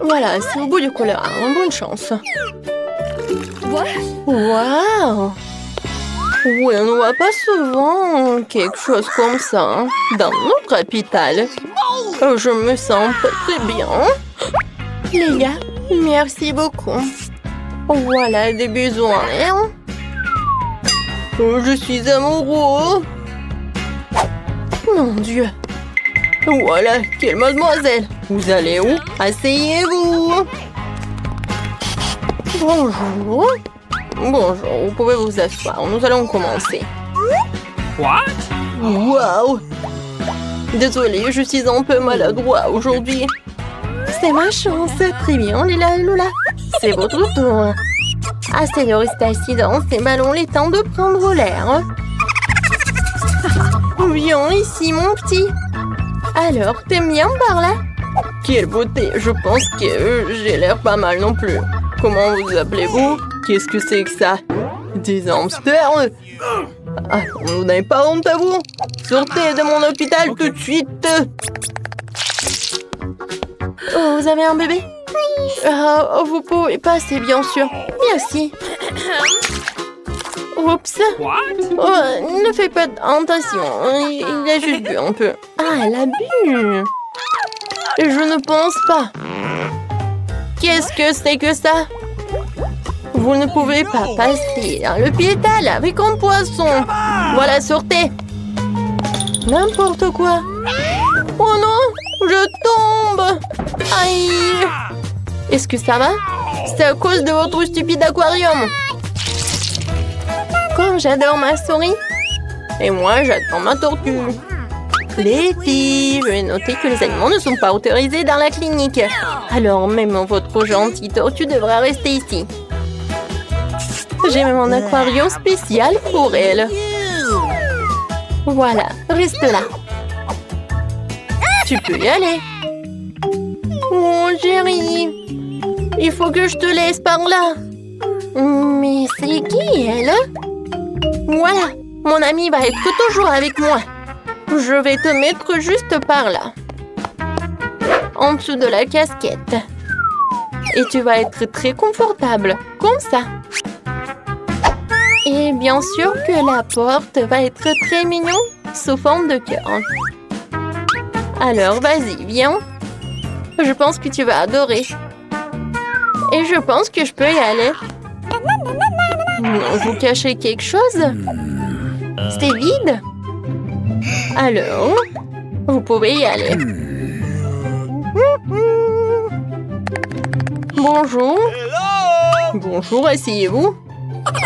Voilà, c'est au bout du couloir. Bonne chance. Waouh! Oui, on ne voit pas souvent quelque chose comme ça hein, dans notre capitale. Je me sens pas très bien. Les gars, merci beaucoup. Voilà des besoins. Hein? Je suis amoureux. Mon Dieu. Voilà, quelle mademoiselle. Vous allez où? Asseyez-vous. Bonjour. Bonjour, vous pouvez vous asseoir. Nous allons commencer. What? Waouh! Désolée, je suis un peu maladroit aujourd'hui. C'est ma chance. Très bien, Lila et Lola. C'est votre tour. Assez de rester assis dans ces ballons, les temps de prendre l'air. Viens ici, mon petit. Alors, t'aimes bien par là? Quelle beauté! Je pense que j'ai l'air pas mal non plus. Comment vous appelez-vous? Qu'est-ce que c'est que ça? Des hamsters? Ah, vous n'avez pas honte à vous? Sortez de mon hôpital tout de suite! Oh, vous avez un bébé? Vous pouvez passer, bien sûr. Merci. Oups. Oh, ne fais pas attention. Il a juste bu un peu. Ah, elle a bu. Je ne pense pas. Qu'est-ce que c'est que ça? Vous ne pouvez pas passer dans le piétal avec un poisson. Voilà, sortez. N'importe quoi. Oh non, je tombe. Aïe. Est-ce que ça va? C'est à cause de votre stupide aquarium. Comme j'adore ma souris. Et moi, j'attends ma tortue. Les filles, je vais noter que les animaux ne sont pas autorisés dans la clinique. Alors, même votre gentille tortue devra rester ici. J'ai même un aquarium spécial pour elle. Voilà, reste là. Tu peux y aller. Oh, chérie. Il faut que je te laisse par là. Mais c'est qui, elle? Voilà, mon ami va être toujours avec moi. Je vais te mettre juste par là. En dessous de la casquette. Et tu vas être très confortable, comme ça. Et bien sûr que la porte va être très mignon, sous forme de cœur. Alors, vas-y, viens. Je pense que tu vas adorer. Et je pense que je peux y aller. Vous cachez quelque chose? C'est vide? Alors, vous pouvez y aller. Bonjour. Bonjour, asseyez-vous.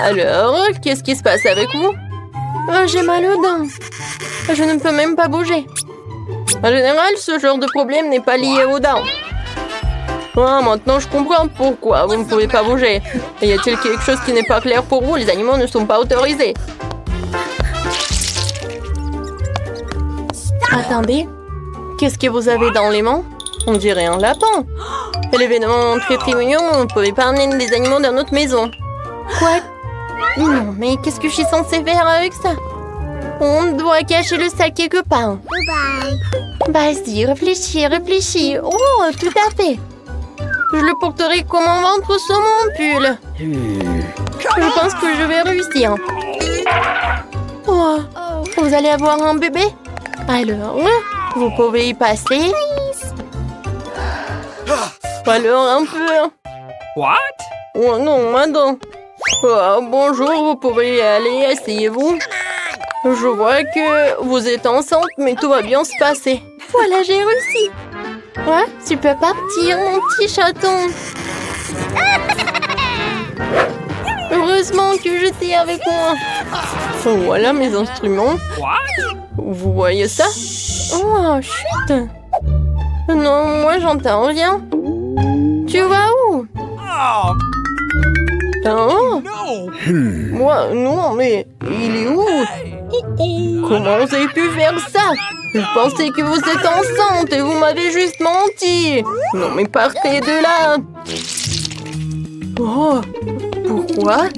Alors, qu'est-ce qui se passe avec vous? J'ai mal aux dents. Je ne peux même pas bouger. En général, ce genre de problème n'est pas lié aux dents. Ah, maintenant je comprends pourquoi vous ne pouvez pas bouger. Y a-t-il quelque chose qui n'est pas clair pour vous? Les animaux ne sont pas autorisés. Attendez, qu'est-ce que vous avez dans les mains? On dirait un lapin. L'événement très très mignon, on ne pouvait pas amener des animaux dans notre maison. Quoi? Non, mais qu'est-ce que je suis censée faire avec ça? On doit cacher le sac quelque part. Vas-y, réfléchis, réfléchis. Oh, tout à fait. Je le porterai comme un ventre sur mon pull. Je pense que je vais réussir. Oh, vous allez avoir un bébé? Alors, vous pouvez y passer. Alors, un peu. What? Oh non, madame. Oh, bonjour, vous pouvez y aller, asseyez-vous. Je vois que vous êtes enceinte, mais tout va bien se passer. Voilà, j'ai réussi. Ouais, tu peux partir, mon petit chaton. Heureusement que j'étais avec moi. Voilà mes instruments. Vous voyez ça? Oh, chut. Non, moi j'entends rien. Tu vas où? Hein? Moi, non, mais il est où? Comment vous avez pu faire ça? Je pensais que vous êtes enceinte et vous m'avez juste menti. Non, mais partez de là. Oh, pourquoi?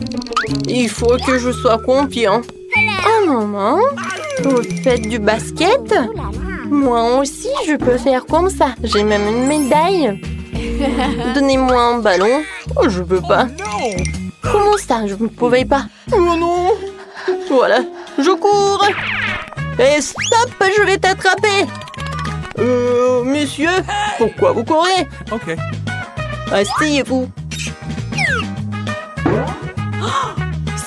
Il faut que je sois confiant. Oh, maman, vous faites du basket? Moi aussi, je peux faire comme ça. J'ai même une médaille. Donnez-moi un ballon. Oh, je veux pas. Comment ça, je ne pouvais pas? Oh non. Voilà, je cours. Et stop, je vais t'attraper. Monsieur, pourquoi vous courez? Ok. Asseyez-vous.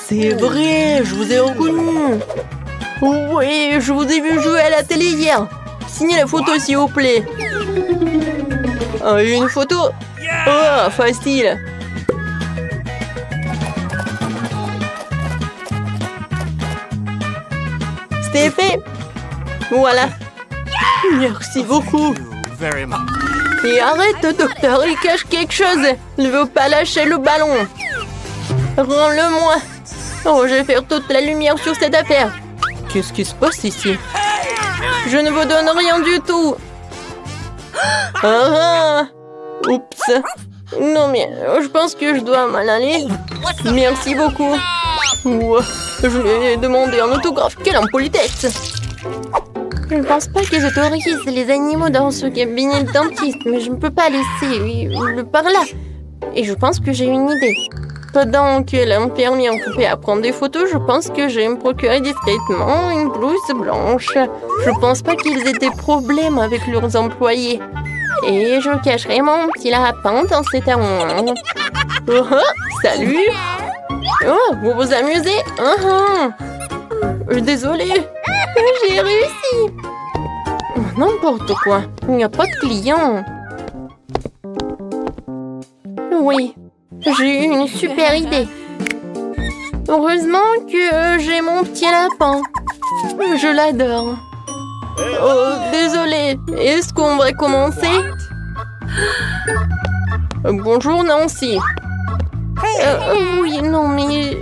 C'est vrai, je vous ai reconnu. Oui, je vous ai vu jouer à la télé hier. Signez la photo, s'il vous plaît. Une photo? Oh, facile. C'est fait. Voilà. Merci beaucoup. Very much. Et arrête, docteur, il cache quelque chose. Il ne veut pas lâcher le ballon. Rends-le-moi. Oh, je vais faire toute la lumière sur cette affaire. Qu'est-ce qui se passe ici? Je ne vous donne rien du tout. Oups. Non, mais je pense que je dois m'en aller. Merci beaucoup. Ouah, je lui ai demandé un autographe. Quelle impolitesse. Je ne pense pas qu'ils autorisent les animaux dans ce cabinet de dentiste, mais je ne peux pas laisser par là. Et je pense que j'ai une idée. Pendant que l'infirmière occupée à prendre des photos, je pense que je vais me procurer discrètement une blouse blanche. Je pense pas qu'ils aient des problèmes avec leurs employés. Et je cacherai mon petit lapin dans cet armoire. Oh, salut! Oh, vous vous amusez? Désolée, j'ai réussi. N'importe quoi, il n'y a pas de clients. Oui, j'ai eu une super idée. Heureusement que j'ai mon petit lapin. Je l'adore. Oh, désolée, est-ce qu'on va commencer? Bonjour Nancy. Oui, non mais...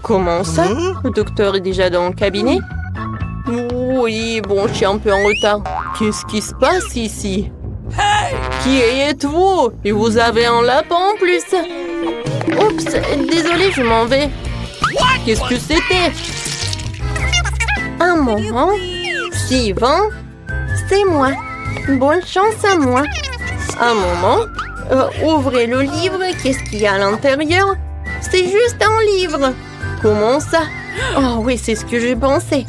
Comment ça? Le docteur est déjà dans le cabinet? Oui, bon, je suis un peu en retard. Qu'est-ce qui se passe ici? Qui êtes-vous? Et vous avez un lapin en plus? Oups, désolé, je m'en vais. Qu'est-ce que c'était? Un moment. Sylvain, c'est moi. Bonne chance à moi. Un moment. Ouvrez le livre. Qu'est-ce qu'il y a à l'intérieur? C'est juste un livre. Comment ça? Oh oui, c'est ce que j'ai pensé.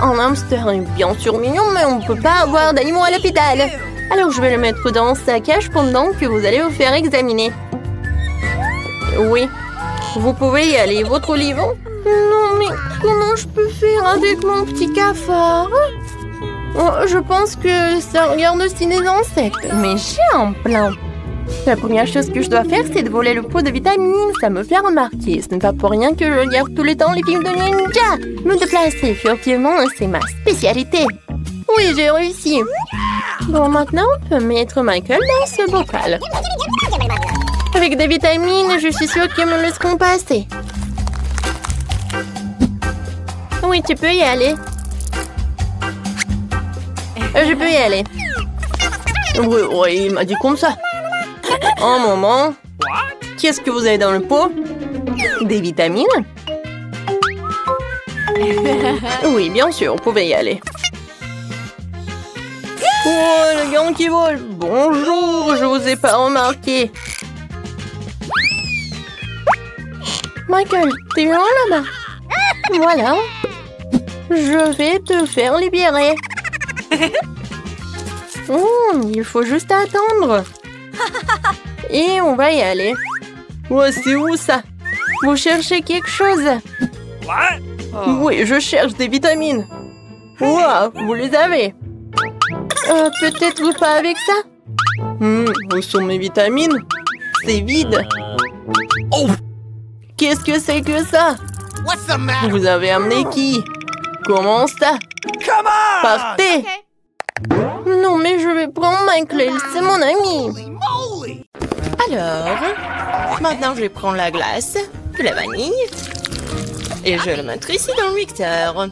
Un hamster est bien sûr mignon, mais on ne peut pas avoir d'animaux à l'hôpital. Alors je vais le mettre dans sa cage pendant que vous allez vous faire examiner. Oui, vous pouvez y aller. Votre livre? Non, mais comment je peux faire avec mon petit cafard? Oh, je pense que ça regarde aussi les insectes. Mais j'ai un plan. La première chose que je dois faire, c'est de voler le pot de vitamines. Ça me fait remarquer. Ce n'est pas pour rien que je regarde tout le temps les films de ninja. Me déplacer furtivement, c'est ma spécialité. Oui, j'ai réussi. Bon, maintenant, on peut mettre Michael dans ce bocal. Avec des vitamines, je suis sûre qu'ils me laisseront passer. Oui, tu peux y aller. Je peux y aller. Oui, il m'a dit comme ça. Un moment. Qu'est-ce que vous avez dans le pot? Des vitamines? Oui, bien sûr, vous pouvez y aller. Oh, le gant qui vole. Bonjour, je vous ai pas remarqué. Michael, t'es loin là-bas? Voilà. Je vais te faire libérer. Il faut juste attendre. Et on va y aller. Ouais, c'est où ça? Vous cherchez quelque chose? Oui, je cherche des vitamines. Wow, vous les avez. Peut-être pas avec ça? Où sont mes vitamines? C'est vide. Oh! Qu'est-ce que c'est que ça? Vous avez amené qui? Comment ça? Partez! Okay. Non, mais je vais prendre Michael, c'est mon ami. Alors, maintenant je vais prendre la glace, de la vanille, et je vais le mettre ici dans le mixeur.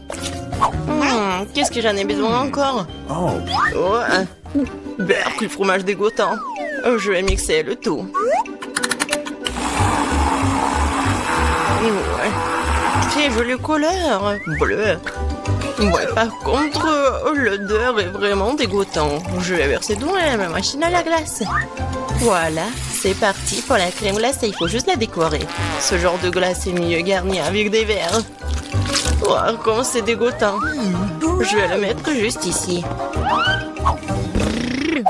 Qu'est-ce que j'en ai besoin encore? Beurre, du fromage dégoûtant. Je vais mixer le tout. Très joli couleur, bleu. Ouais, par contre, l'odeur est vraiment dégoûtante. Je vais verser dans la machine à la glace. Voilà, c'est parti pour la crème glacée. Il faut juste la décorer. Ce genre de glace est mieux garni avec des verres. Oh, comment c'est dégoûtant. Je vais le mettre juste ici.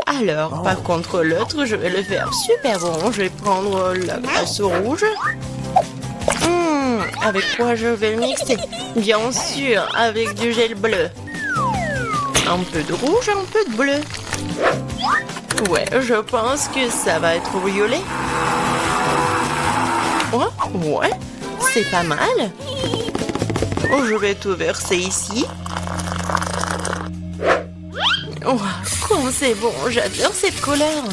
Alors, par contre, l'autre, je vais le faire super bon. Je vais prendre la glace rouge. Avec quoi je vais le mixer? Bien sûr, avec du gel bleu. Un peu de rouge, un peu de bleu. Ouais, je pense que ça va être violet. Oh, ouais, c'est pas mal. Oh, je vais tout verser ici. Oh, comme c'est bon, j'adore cette couleur.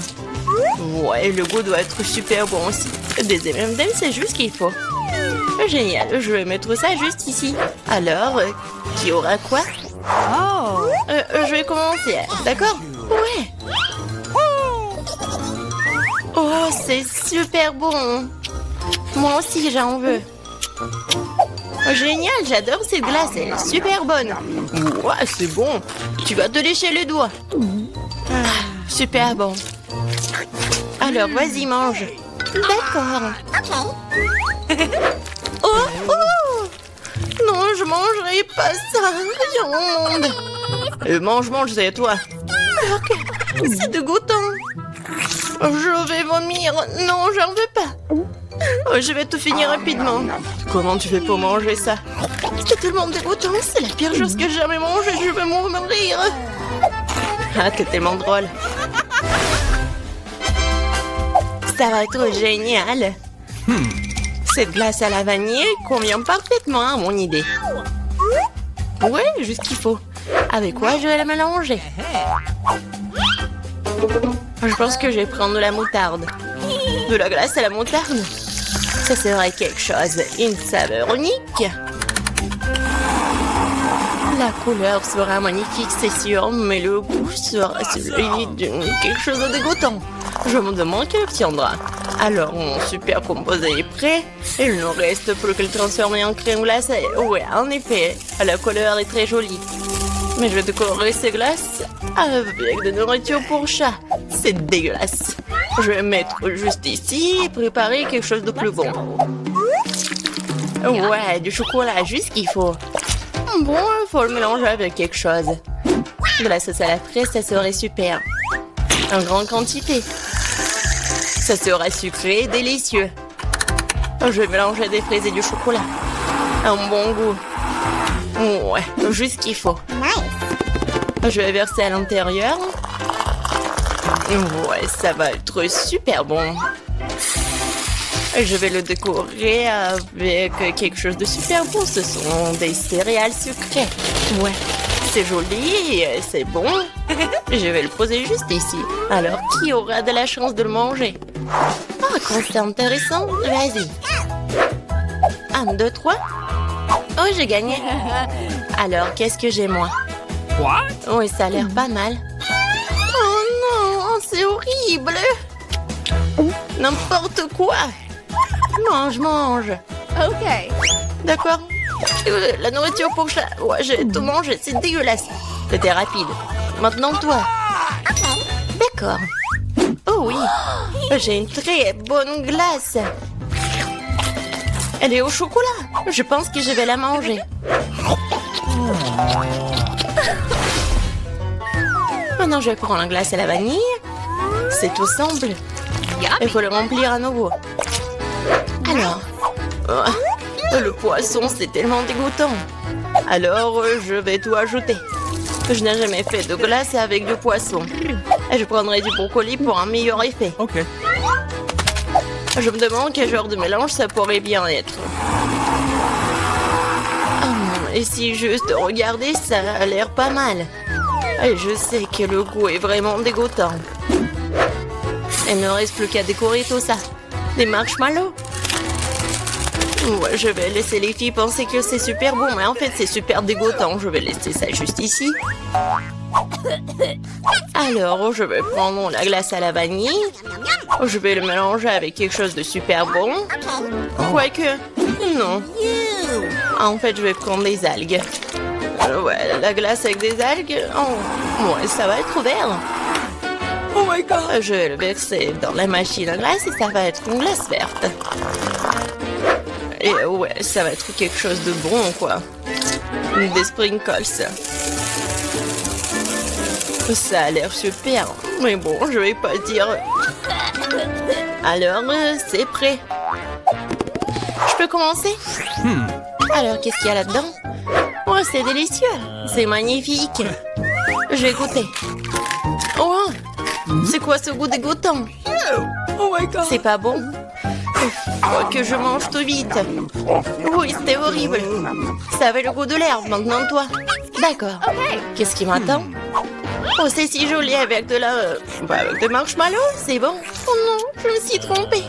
Ouais, le goût doit être super bon aussi. Des M&M's, c'est juste ce qu'il faut. Génial, je vais mettre ça juste ici. Alors, qui aura quoi? Je vais commencer, d'accord? Ouais. Oh, c'est super bon. Moi aussi, j'en veux. Génial, j'adore cette glace, elle est super bonne. Ouais, c'est bon. Tu vas te lécher les doigts. Super bon. Alors, vas-y, mange. D'accord. Oh, oh! Non, je mangerai pas ça. Rien au monde. Mange, c'est à toi. Ok, c'est dégoûtant. Je vais vomir. Non, j'en veux pas. Je vais tout finir rapidement. Comment tu fais pour manger ça? C'est tellement dégoûtant. C'est la pire chose que j'ai jamais mangée. Je vais mourir. Ah, t'es tellement drôle. Ça va être génial. Cette glace à la vanille convient parfaitement à mon idée. Ouais, juste qu'il faut. Avec quoi je vais la mélanger? Je pense que je vais prendre de la moutarde. De la glace à la moutarde? Ça serait quelque chose. Une saveur unique. La couleur sera magnifique, c'est sûr, mais le goût sera celui de quelque chose de dégoûtant. Je me demande qui l'obtiendra. Alors, mon super composé est prêt. Il ne reste plus que le transformer en crème glacée. Ouais, en effet, la couleur est très jolie. Mais je vais décorer ces glaces avec de nourriture pour chat. C'est dégueulasse. Je vais mettre juste ici et préparer quelque chose de plus bon. Ouais, du chocolat, juste ce qu'il faut. Bon, il faut le mélanger avec quelque chose. De la sauce à la fraise, ça serait super. En grande quantité. Ça sera sucré et délicieux. Je vais mélanger des fraises et du chocolat. Un bon goût. Ouais, juste ce qu'il faut. Je vais verser à l'intérieur. Ouais, ça va être super bon. Je vais le décorer avec quelque chose de super bon. Ce sont des céréales sucrées. Ouais, c'est joli, c'est bon. Je vais le poser juste ici. Alors, qui aura de la chance de le manger? Ah, quand c'est intéressant, vas-y. 1, 2, 3. Oh, j'ai gagné. Alors, qu'est-ce que j'ai, moi? What? Oui, ça a l'air pas mal. Oh non, c'est horrible. N'importe quoi. Mange. Ok. D'accord. La nourriture pour chat. Ouais, j'ai tout mangé, c'est dégueulasse. C'était rapide. Maintenant, toi. D'accord. Oh oui, j'ai une très bonne glace. Elle est au chocolat. Je pense que je vais la manger. Maintenant, je vais prendre la glace à la vanille. C'est tout simple. Il faut le remplir à nouveau. Alors, le poisson, c'est tellement dégoûtant. Alors, je vais tout ajouter. Je n'ai jamais fait de glace avec du poisson. Et je prendrai du brocoli pour un meilleur effet. Ok. Je me demande quel genre de mélange ça pourrait bien être. Et si juste regarder, ça a l'air pas mal. Et je sais que le goût est vraiment dégoûtant. Il ne reste plus qu'à décorer tout ça. Des marshmallows. Ouais, je vais laisser les filles penser que c'est super bon, mais en fait c'est super dégoûtant. Je vais laisser ça juste ici. Alors, je vais prendre la glace à la vanille. Je vais le mélanger avec quelque chose de super bon. Quoique, non. En fait, je vais prendre des algues. Ouais, la glace avec des algues? Oh, ouais, ça va être vert. Oh my god! Je vais le verser dans la machine à glace et ça va être une glace verte. Et ouais, ça va être quelque chose de bon, quoi. Des sprinkles. Ça a l'air super. Mais bon, je vais pas dire. Alors, c'est prêt. Je peux commencer? Alors, qu'est-ce qu'il y a là-dedans? Oh, c'est délicieux. C'est magnifique. Je vais goûter. Oh, c'est quoi ce goût dégoûtant? Oh my god. C'est pas bon? Faut que je mange tout vite. Oui, c'était horrible. Ça avait le goût de l'herbe, maintenant toi. D'accord. Qu'est-ce qui m'attend? Oh, c'est si joli avec de la... avec des marshmallows, c'est bon. Oh non, je me suis trompée.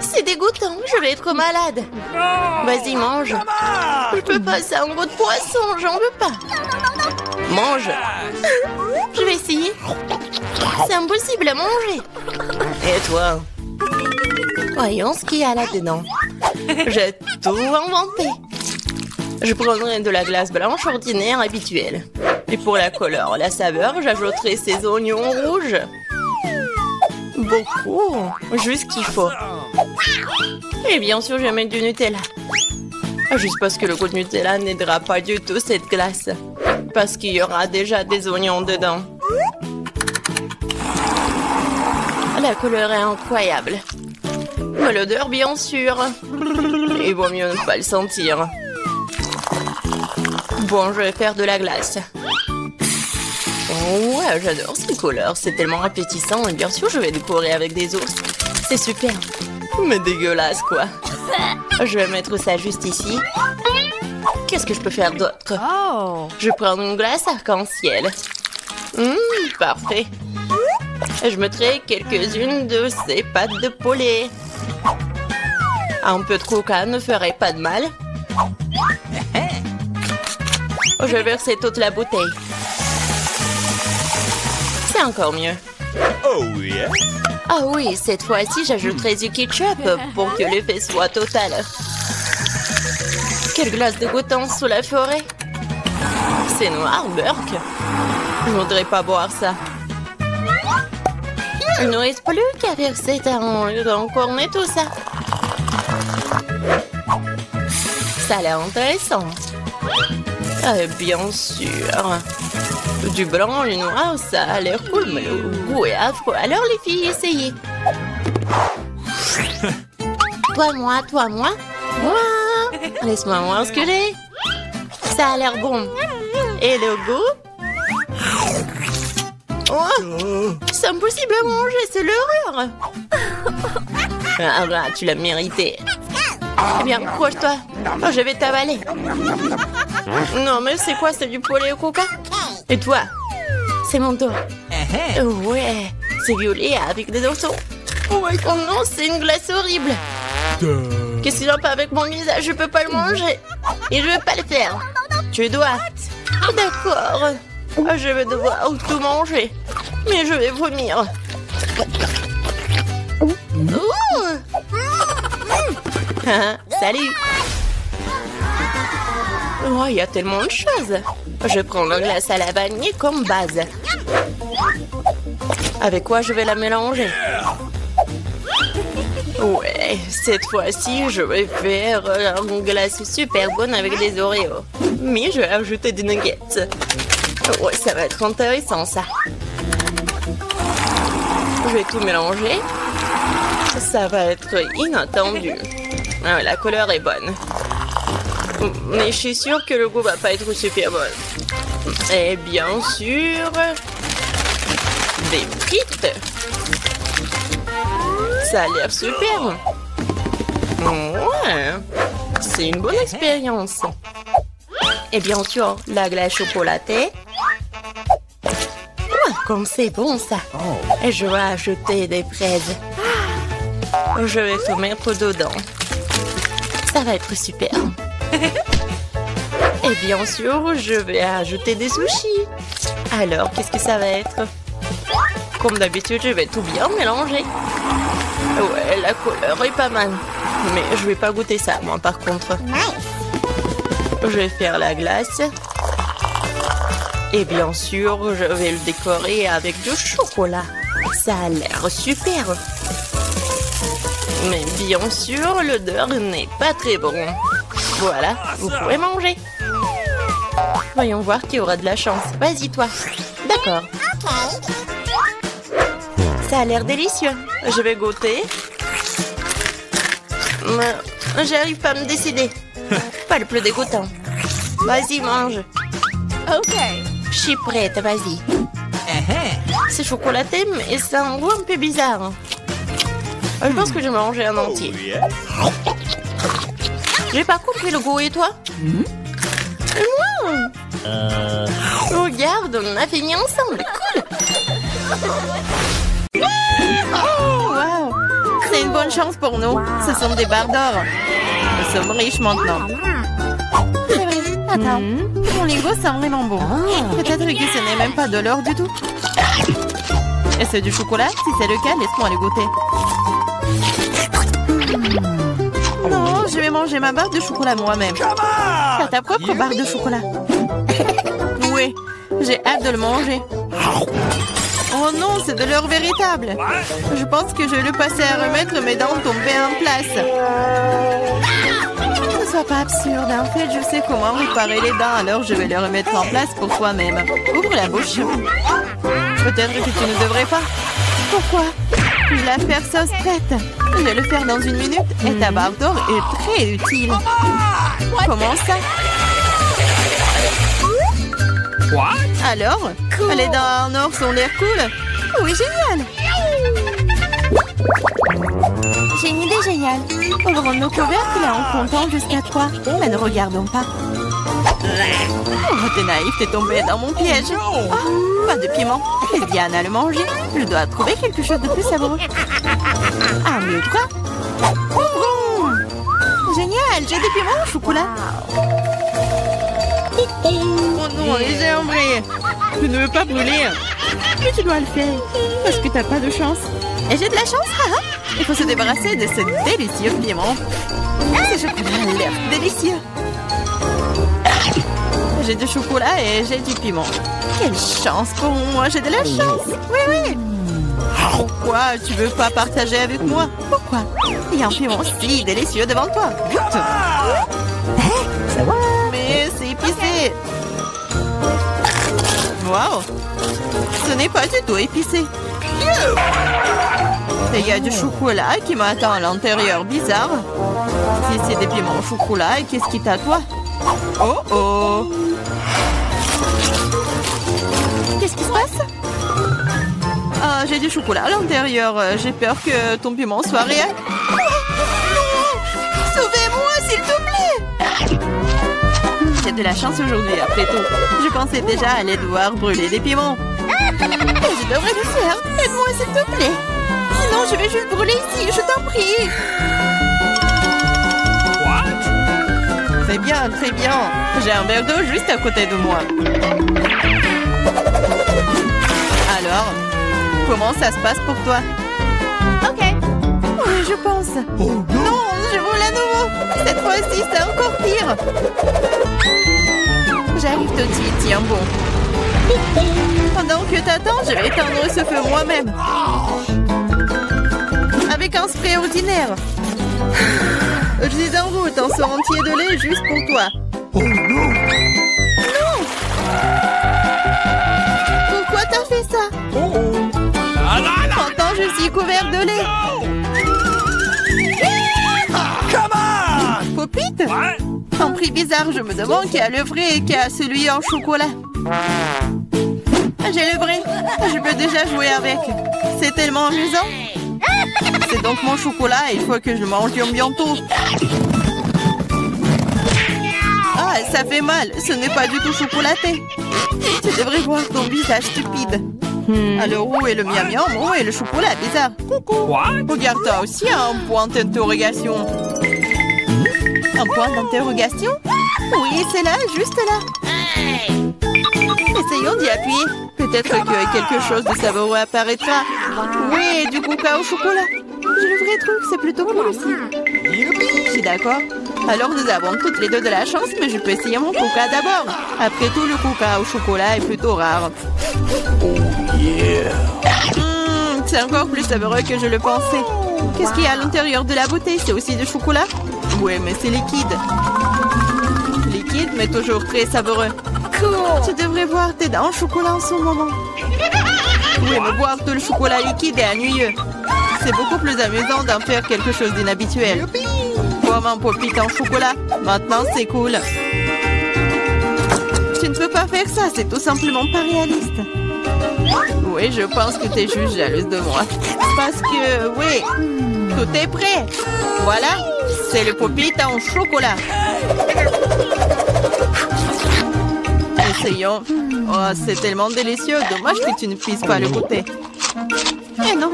C'est dégoûtant, je vais être malade. Vas-y, mange. Je peux pas, c'est un goût de poisson, j'en veux pas. Mange. Je vais essayer. C'est impossible à manger. Et toi? Voyons ce qu'il y a là-dedans. J'ai tout inventé. Je prendrai de la glace blanche ordinaire habituelle. Et pour la couleur, la saveur, j'ajouterai ces oignons rouges. Beaucoup. Juste qu'il faut. Et bien sûr, je vais mettre du Nutella. Juste parce que le goût de Nutella n'aidera pas du tout cette glace. Parce qu'il y aura déjà des oignons dedans. La couleur est incroyable. Mais l'odeur, bien sûr. Il vaut mieux ne pas le sentir. Bon, je vais faire de la glace. Oh ouais, j'adore ces couleurs. C'est tellement appétissant. Et bien sûr, je vais décorer avec des ours. C'est super. Mais dégueulasse, quoi. Je vais mettre ça juste ici. Qu'est-ce que je peux faire d'autre? Je prends une glace arc-en-ciel. Parfait. Je mettrai quelques-unes de ces pâtes de poulet. Un peu de coca ne ferait pas de mal. Je vais verser toute la bouteille. C'est encore mieux. Oh yeah. Ah oui, cette fois-ci, j'ajouterai du ketchup pour que l'effet soit total. Quelle glace dégoûtante sous la forêt. C'est noir, Burke. Je voudrais pas boire ça. Il ne reste plus qu'à verser dans cornet tout ça. Ça a l'air intéressant. Bien sûr. Du blanc, le noir, ça a l'air cool, mais le goût est affreux. Alors les filles, essayez. Toi, moi. Moi. Laisse-moi voir ce que j'ai. Ça a l'air bon. Et le goût? Oh, c'est impossible à manger, c'est l'horreur. Ah là, tu l'as mérité. Eh bien, accroche-toi. Oh, je vais t'avaler. Non, mais c'est quoi? C'est du poulet au coca? Et toi? C'est mon tour. Ouais, c'est violet avec des dessous. Oh non, c'est une glace horrible. Qu'est-ce qu'il y a pas avec mon visage? Je peux pas le manger. Et je vais pas le faire. Tu dois. D'accord. Je vais devoir tout manger. Mais je vais vomir. Salut. Oh, il y a tellement de choses. Je prends la glace à la vanille comme base. Avec quoi je vais la mélanger? Ouais, cette fois-ci, je vais faire une glace super bonne avec des Oreos. Mais je vais ajouter des nuggets. Ouais, ça va être intéressant, ça. Je vais tout mélanger. Ça va être inattendu. Ah, la couleur est bonne. Mais je suis sûre que le goût va pas être super bon. Et bien sûr, des frites. Ça a l'air super. Ouais, c'est une bonne expérience. Et bien sûr, la glace chocolatée. Ouais, comme c'est bon ça. Et je vais ajouter des fraises. Je vais tout mettre dedans. Ça va être super. Et bien sûr, je vais ajouter des sushis. Alors, qu'est-ce que ça va être? Comme d'habitude, je vais tout bien mélanger. Ouais, la couleur est pas mal. Mais je vais pas goûter ça, moi, par contre. Je vais faire la glace. Et bien sûr, je vais le décorer avec du chocolat. Ça a l'air super. Mais bien sûr, l'odeur n'est pas très bon. Voilà, vous pouvez manger. Voyons voir qui aura de la chance. Vas-y, toi. D'accord. Ça a l'air délicieux. Je vais goûter. J'arrive pas à me décider. Pas le plus dégoûtant. Vas-y, mange. Ok. Je suis prête, vas-y. C'est chocolaté, mais ça a un goût un peu bizarre. Je pense que je vais manger un entier. J'ai pas compris le goût, et toi? Regarde, on a fini ensemble. Cool. Oh, wow. C'est une bonne chance pour nous. Ce sont des barres d'or. Nous sommes riches maintenant. C'est vrai. Attends. Mon lingot sent vraiment bon. Peut-être que ce n'est même pas de l'or du tout. Est-ce du chocolat? Si c'est le cas, laisse-moi le goûter. Non, je vais manger ma barre de chocolat moi-même. Fais ta propre barre de chocolat. Oui, j'ai hâte de le manger. Oh non, c'est de l'or véritable. Je pense que je vais le passer à remettre mes dents tombées en place. Ne sois pas absurde. En fait, je sais comment réparer les dents, alors je vais les remettre en place pour toi-même. Ouvre la bouche. Peut-être que tu ne devrais pas. Pourquoi? Je la faire sauce prête. Je vais le faire dans 1 minute et ta barre d'or est très utile. Comment ça? What? Alors, les dents en or sont l'air cool? Oui, génial! J'ai une idée géniale. Ouvrons nos couvercles en comptant jusqu'à 3. Mais ne regardons pas. Oh, t'es naïf, t'es tombé dans mon piège. Oh, pas de piment. C'est bien à le manger. Je dois trouver quelque chose de plus savoureux. Ah, mieux quoi? Ouvrons! Génial, j'ai des piments au chocolat. Oh non, les jambes. Tu ne veux pas brûler. Mais tu dois le faire. Parce que t'as pas de chance. Et j'ai de la chance, haha. Il faut se débarrasser de ce délicieux piment. Ce chocolat a l'air délicieux. J'ai du chocolat et j'ai du piment. Quelle chance pour moi, j'ai de la chance. Oui, oui. Pourquoi tu veux pas partager avec moi? Pourquoi? Il y a un piment si délicieux devant toi. Goûte. Mais c'est épicé. Wow. Ce n'est pas du tout épicé. Et il y a du chocolat qui m'attend à l'intérieur. Bizarre. Si c'est des piments au chocolat, qu'est-ce qui t'attend? Oh oh. Qu'est-ce qui se passe? Ah, j'ai du chocolat à l'intérieur. J'ai peur que ton piment soit réel. Oh, non! Sauvez-moi, s'il te plaît! J'ai de la chance aujourd'hui, après tout. Je pensais déjà aller devoir brûler des piments. Je devrais le faire. Aide-moi, s'il te plaît. Sinon, je vais juste brûler ici, je t'en prie. What? Très bien, très bien. J'ai un verre d'eau juste à côté de moi. Alors, comment ça se passe pour toi? Ok. Oui, je pense. Non, je roule à nouveau. Cette fois-ci, c'est encore pire. J'arrive tout de suite, tiens bon. Pendant que t'attends, je vais éteindre ce feu moi-même. Avec un spray ordinaire. Je suis en route, un seau entier de lait juste pour toi. Oh non! Non! Pourquoi t'as fait ça? Oh oh! Ah là là! Pourtant, je suis couvert de lait. Come on! Popite? Ouais? Un prix bizarre, je me demande qui a le vrai et qui a celui en chocolat. J'ai le vrai. Je peux déjà jouer avec. C'est tellement amusant. C'est donc mon chocolat et il faut que je le mange bientôt. Ah, ça fait mal. Ce n'est pas du tout chocolaté. Tu devrais voir ton visage stupide. Alors où est le miam miam? Où est le chocolat bizarre? What? Regarde, t'as aussi un point d'interrogation. Un point d'interrogation? Oui, c'est là, juste là. Essayons d'y appuyer. Peut-être que quelque chose de savoureux apparaîtra. Oui, du coca au chocolat. J'ai le vrai truc, c'est plutôt cool aussi. Je suis d'accord. Alors nous avons toutes les deux de la chance, mais je peux essayer mon coca d'abord. Après tout, le coca au chocolat est plutôt rare. C'est encore plus savoureux que je le pensais. Qu'est-ce qu'il y a à l'intérieur de la bouteille? C'est aussi du chocolat? Ouais, mais c'est liquide. Liquide, mais toujours très savoureux. Tu devrais voir tes dents en chocolat en ce moment. Oui, mais boire tout le chocolat liquide est ennuyeux. C'est beaucoup plus amusant d'en faire quelque chose d'inhabituel. Comme un pop-it en chocolat. Maintenant, c'est cool. Tu ne peux pas faire ça, c'est tout simplement pas réaliste. Oui, je pense que tu es juste jalouse de moi. Parce que, oui, tout est prêt. Voilà, c'est le pop-it en chocolat. Essayons. Oh, c'est tellement délicieux. Dommage que tu ne puisses pas le goûter. Eh non.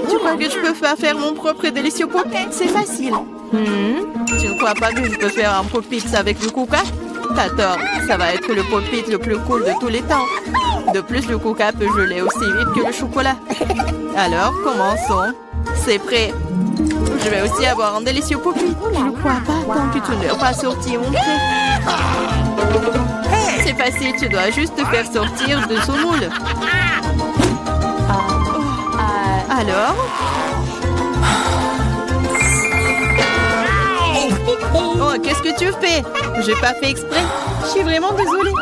Tu crois que je peux faire mon propre délicieux pop-it? C'est facile. Tu ne crois pas que je peux faire un pop-it avec du coca? T'as tort. Ça va être le pop-it le plus cool de tous les temps. De plus, le coca peut geler aussi vite que le chocolat. Alors, commençons. C'est prêt. Je vais aussi avoir un délicieux pop-it. Je ne crois pas tant que tu n'as pas sorti mon prêt. C'est facile, tu dois juste te faire sortir de son moule. Alors? Oh, qu'est-ce que tu fais? J'ai pas fait exprès. Je suis vraiment désolée.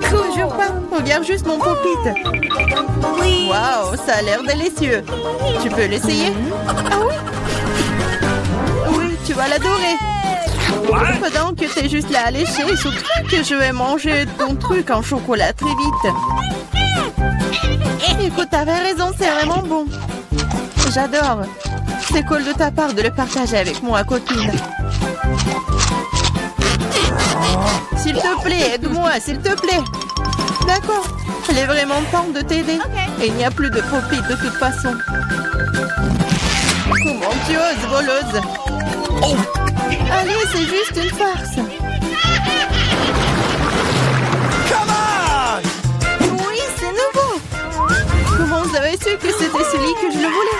Je jure pas. Regarde juste mon pop-it. Waouh, ça a l'air délicieux. Tu peux l'essayer? Ah oui? Oui, tu vas l'adorer. Pendant que t'es juste là à lécher, surtout que je vais manger ton truc en chocolat très vite. Écoute, t'avais raison, c'est vraiment bon. J'adore. C'est cool de ta part de le partager avec moi, copine. S'il te plaît, aide-moi, s'il te plaît. D'accord. Il est vraiment temps de t'aider. Et il n'y a plus de pop-it de toute façon. Comment tu oses, voleuse? Allez, c'est juste une farce. Oui, c'est nouveau. Comment vous avez su que c'était celui que je le voulais?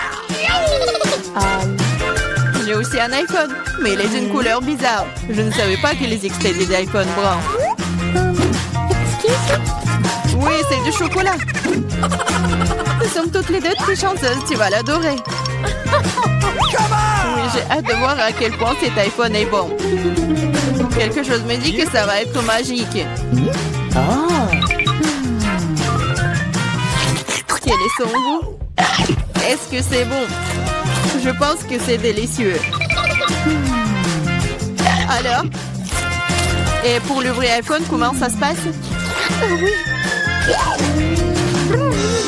J'ai aussi un iPhone, mais il est d'une couleur bizarre. Je ne savais pas qu'il existait des iPhones bruns. Oui, c'est du chocolat. Nous sommes toutes les deux très chanceuses, tu vas l'adorer. Oui, j'ai hâte de voir à quel point cet iPhone est bon. Quelque chose me dit que ça va être magique. Quel est son goût? Est-ce que c'est bon? Je pense que c'est délicieux. Alors? Et pour le vrai iPhone, comment ça se passe? Oui.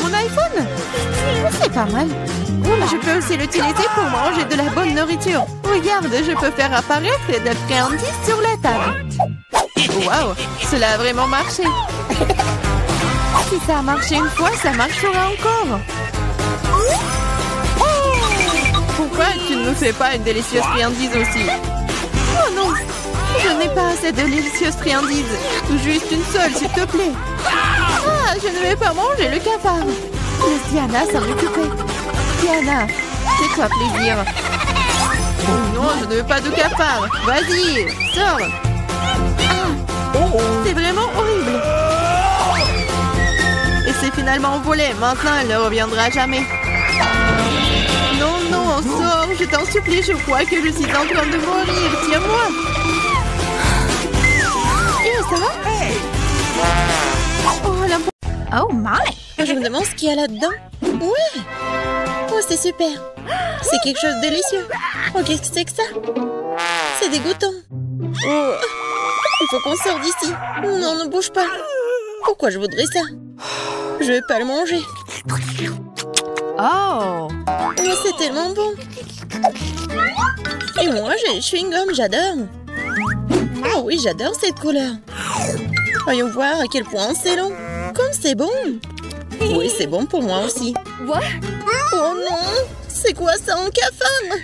Mon iPhone? C'est pas mal. Je peux aussi l'utiliser pour manger de la bonne nourriture. Regarde, je peux faire apparaître des friandises sur la table. Waouh, cela a vraiment marché. Si ça a marché une fois, ça marchera encore. Pourquoi tu ne nous fais pas une délicieuse friandise aussi? Oh non, je n'ai pas assez de délicieuses friandises. Juste une seule, s'il te plaît. Ah, je ne vais pas manger le cafard. Laisse Diana s'en occuper. Diana, fais-toi plaisir. Oh non, je ne veux pas de cafard. Vas-y, sors. Ah, c'est vraiment horrible. Et c'est finalement volé. Maintenant, elle ne reviendra jamais. Non, non, sors, je t'en supplie, je crois que je suis en train de mourir. Tiens-moi. Ça va? Oh, la... Oh my! Je me demande ce qu'il y a là-dedans. Ouais! Oh, c'est super. C'est quelque chose de délicieux. Oh, qu'est-ce que c'est que ça? C'est dégoûtant. Oh, il faut qu'on sorte d'ici. Non, ne bouge pas. Pourquoi je voudrais ça? Je vais pas le manger. Oh! Oh, c'est tellement bon. Et moi, j'ai le chewing-gum, j'adore. Oh oui, j'adore cette couleur. Voyons voir à quel point c'est long. Comme c'est bon. Oui, c'est bon pour moi aussi. What? Oh non, c'est quoi ça en cafard?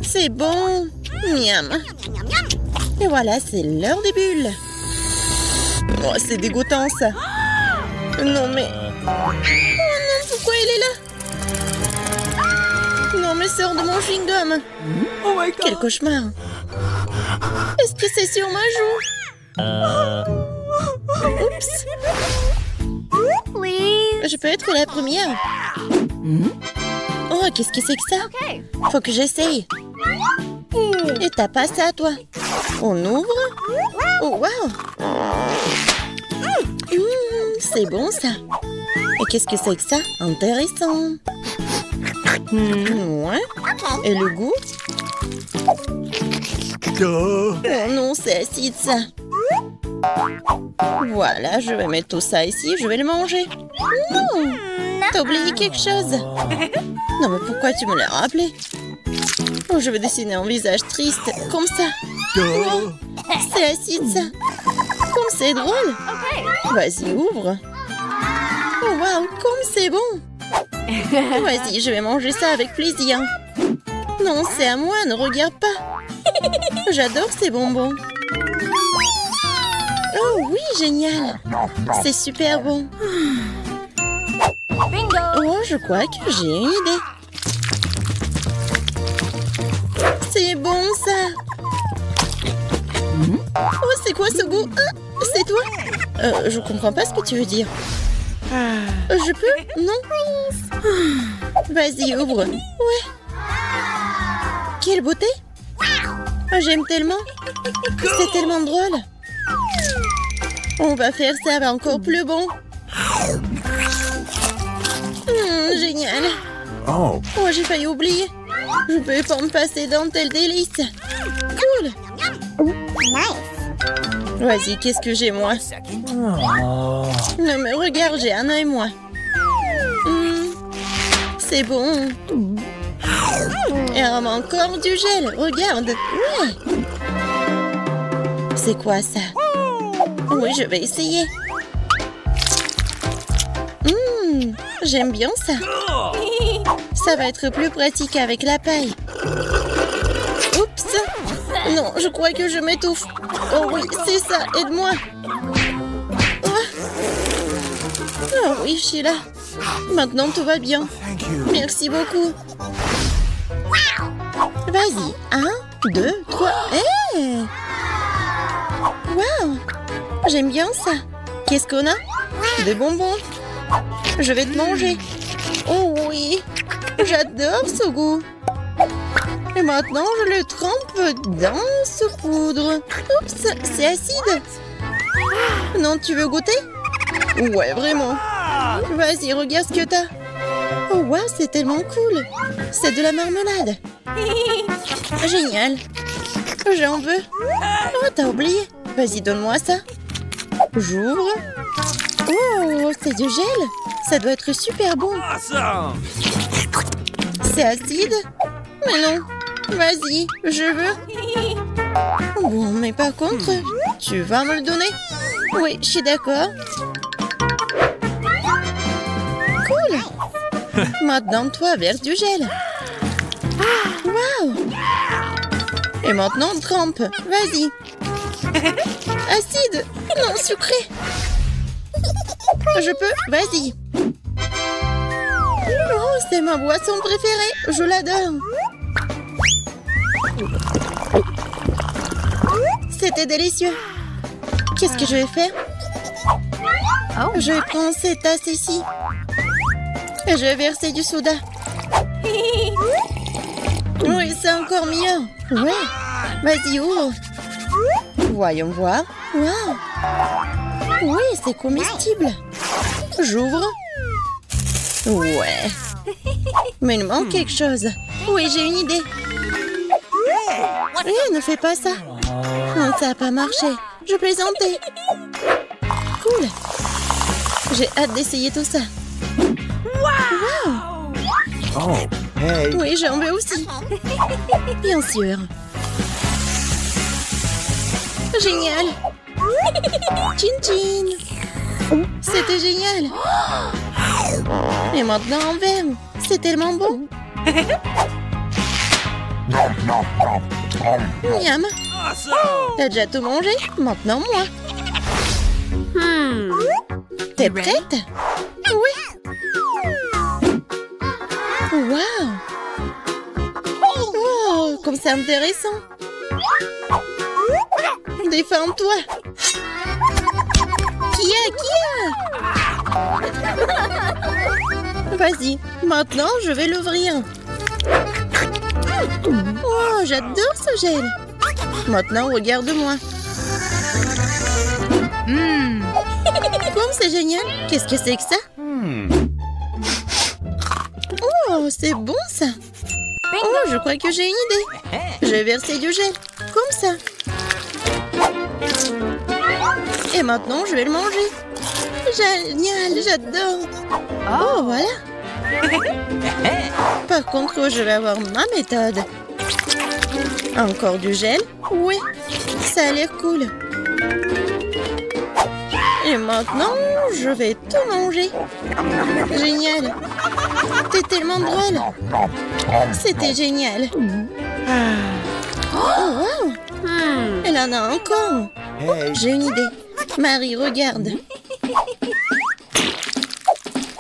C'est bon. Miam. Et voilà, c'est l'heure des bulles. Oh, c'est dégoûtant ça. Non mais... Oh non, pourquoi il est là? Non mais sors de mon chewing-gum. Oh my God. Quel cauchemar. Est-ce que c'est sur ma joue? Oups. Je peux être la première? Oh, qu'est-ce que c'est que ça? Faut que j'essaye. Et t'as pas ça, toi? On ouvre? Oh, wow! C'est bon, ça. Et qu'est-ce que c'est que ça? Intéressant. Ouais. Et le goût? Oh non, c'est acide, ça. Voilà, je vais mettre tout ça ici, je vais le manger. Non! T'as oublié quelque chose? Non, mais pourquoi tu me l'as rappelé? Oh, je vais dessiner un visage triste, comme ça. Oh, c'est acide, ça. Comme c'est drôle. Vas-y, ouvre. Oh, waouh, comme c'est bon. Vas-y, je vais manger ça avec plaisir. Non, c'est à moi, ne regarde pas. J'adore ces bonbons. Oh oui, génial. C'est super bon. Oh, je crois que j'ai une idée. C'est bon, ça. Oh, c'est quoi ce goût? Ah, c'est toi? Je comprends pas ce que tu veux dire. Je peux? Non? Vas-y, ouvre. Ouais. Quelle beauté! J'aime tellement. C'est tellement drôle. On va faire ça encore plus bon. Génial. Oh, j'ai failli oublier. Je peux pas me passer d'un tel délice. Cool. Vas-y, qu'est-ce que j'ai, moi? Non, mais regarde, j'ai un œil, moi. C'est bon. Et on a encore du gel, regarde. Ouais. C'est quoi, ça? Oui, je vais essayer. J'aime bien ça. Ça va être plus pratique avec la paille. Oups. Non, je crois que je m'étouffe. Oh oui, c'est ça, aide-moi. Oh oui, je suis là. Maintenant, tout va bien. Merci beaucoup. Vas-y. 1, 2, 3. Hey! Waouh! J'aime bien ça. Qu'est-ce qu'on a? Des bonbons. Je vais te manger. Oh oui! J'adore ce goût. Et maintenant, je le trempe dans ce poudre. Oups, c'est acide. Non, tu veux goûter? Ouais, vraiment. Vas-y, regarde ce que t'as. Oh, wow, c'est tellement cool. C'est de la marmelade. Génial. J'en veux. Oh, t'as oublié. Vas-y, donne-moi ça. J'ouvre. Oh, c'est du gel. Ça doit être super bon. C'est acide? Mais non. Vas-y, je veux. Bon, mais par contre, tu vas me le donner? Oui, je suis d'accord. Cool. Maintenant, toi, verse du gel. Waouh. Et maintenant, trempe. Vas-y. Acide. Non, sucré. Je peux? Vas-y. Oh, c'est ma boisson préférée. Je l'adore. C'était délicieux. Qu'est-ce que je vais faire? Je vais prendre cette tasse ici. Et je vais verser du soda. Oui, c'est encore mieux. Ouais. Vas-y, ouvre. Voyons voir. Waouh. Oui, c'est comestible. J'ouvre. Ouais. Mais il manque quelque chose. Oui, j'ai une idée. Ne fais pas ça. Non, ça n'a pas marché. Je plaisantais. Cool. J'ai hâte d'essayer tout ça. Wow. Oh, hey. Oui, j'en veux aussi. Bien sûr. Génial. Tchin tchin. C'était génial. Et maintenant en verre. C'est tellement bon. Miam. T'as déjà tout mangé? Maintenant moi. T'es prête? Oui. Waouh. Oh, comme c'est intéressant. Défends-toi. Qui a? Vas-y, maintenant je vais l'ouvrir. Oh, j'adore ce gel. Maintenant, regarde-moi. Comme c'est génial. Qu'est-ce que c'est que ça? Oh, c'est bon ça. Oh, je crois que j'ai une idée. Je vais verser du gel. Comme ça. Et maintenant, je vais le manger. Génial, j'adore. Oh, voilà. Par contre, je vais avoir ma méthode. Encore du gel? Oui, ça a l'air cool. Et maintenant, je vais tout manger. Génial. T'es tellement drôle. C'était génial. Oh, wow. Elle en a encore. Hey. J'ai une idée. Marie, regarde.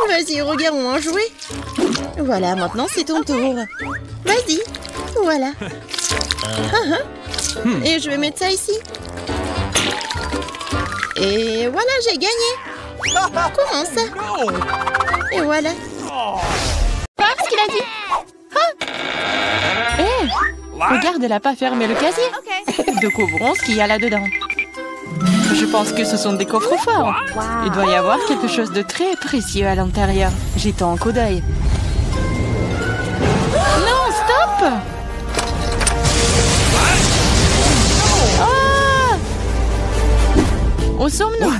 Vas-y, regarde, on va jouer. Voilà, maintenant c'est ton tour. Vas-y. Voilà. Et je vais mettre ça ici. Et voilà, j'ai gagné. Comment ça? Et voilà. Voir ce qu'il a dit. Hé, regarde, elle n'a pas fermé le casier. Découvrons ce qu'il y a là-dedans. Je pense que ce sont des coffres forts. Il doit y avoir quelque chose de très précieux à l'intérieur. Jetons un coup d'œil. Non, stop! Ah! Où sommes-nous?